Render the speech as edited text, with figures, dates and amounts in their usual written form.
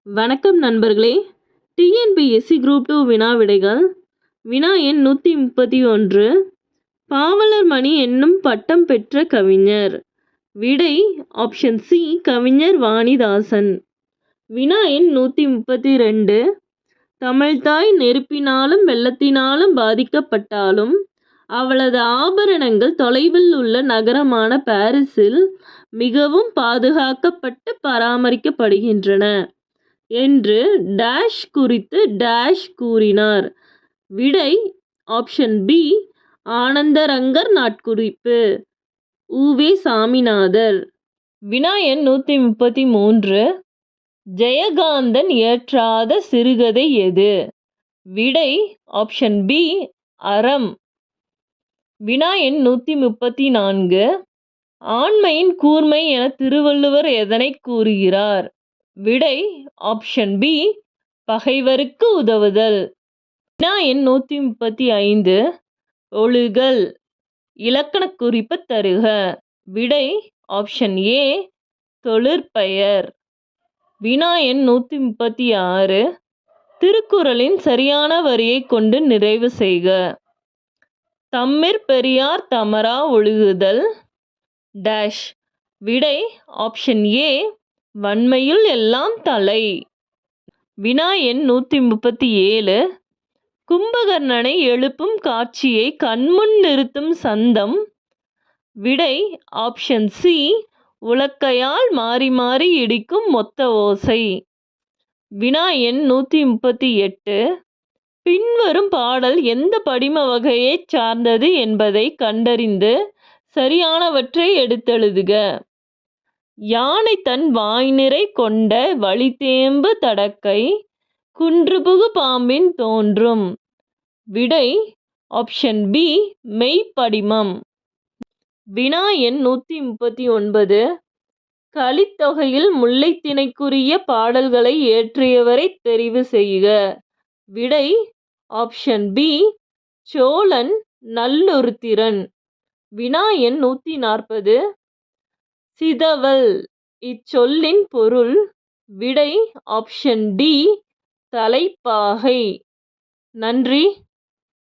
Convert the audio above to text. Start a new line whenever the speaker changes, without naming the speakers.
வணக்கம் நண்பர்களே. TNPSC group 2 வினா விடைகள். வினா எண் 131. பாவலர் மணி என்னும் பட்டம் பெற்ற கவிஞர். விடை ஆப்ஷன் சி கவிஞர் வாணிதாசன். வினா எண் 132. தமிழ்தாய் நெருப்பினாலும் வெள்ளத்தினாலும் பாதிக்கப்பட்டாலும் அவளது ஆபரணங்கள் தொலைவில் உள்ள நகரமான பாரிஸில் மிகவும் பாதுகாக்கப்பட்டு பராமரிக்கப்படுகின்றன என்று டேஷ் குறித்து டேஷ் கூறினார். விடை ஆப்ஷன் பி ஆனந்தரங்கர் நாட்குறிப்பு. உ.வே. சாமிநாதர். வினா எண் 133. ஜெயகாந்தன் இயற்றாத சிறுகதை எது? விடை ஆப்ஷன் பி அறம். வினா எண் 134. ஆண்மையின் கூர்மை என திருவள்ளுவர் எதனை கூறுகிறார்? விடை ஆப்ஷன் பி பகைவருக்கு உதவுதல். வினா எண் 135. ஒழுகல். இலக்கண குறிப்பு தருக. விடை ஆப்ஷன் ஏ தொழிற்பெயர். வினா எண் 136. திருக்குறளின் சரியான வரியை கொண்டு நிறைவு செய்க. தம்மிற் பெரியார் தமரா ஒழுகுதல் டேஷ். விடை ஆப்ஷன் ஏ வன்மையுள் எல்லாம் தலை. வினா எண் 137. கும்பகர்ணனை எழுப்பும் காட்சியை கண்முன் நிறுத்தும் சந்தம். விடை ஆப்ஷன் சி உலக்கையால் மாறி மாறி இடிக்கும் மொத்த ஓசை. வினா எண் 138. பின்வரும் பாடல் எந்த படிம வகையைச் சார்ந்தது என்பதை கண்டறிந்து சரியானவற்றை எடுத்தெழுதுக. யானை தன் வாய்நிறை கொண்ட வலிதேம்பு தடக்கை குன்றுபுகு பாம்பின் தோன்றும். விடை ஆப்ஷன் பி மெய்ப்படிமம். வினா எண் 139. கலித்தொகையில் முல்லைத்திணைக்குரிய பாடல்களை இயற்றியவரை தெரிவு செய்க. விடை ஆப்ஷன் பி சோழன் நல்லொருத்திரன். வினா எண் 140. சிதவல் இச்சொல்லின் பொருள். விடை ஆப்ஷன் டி தலைப்பாகை. நன்றி.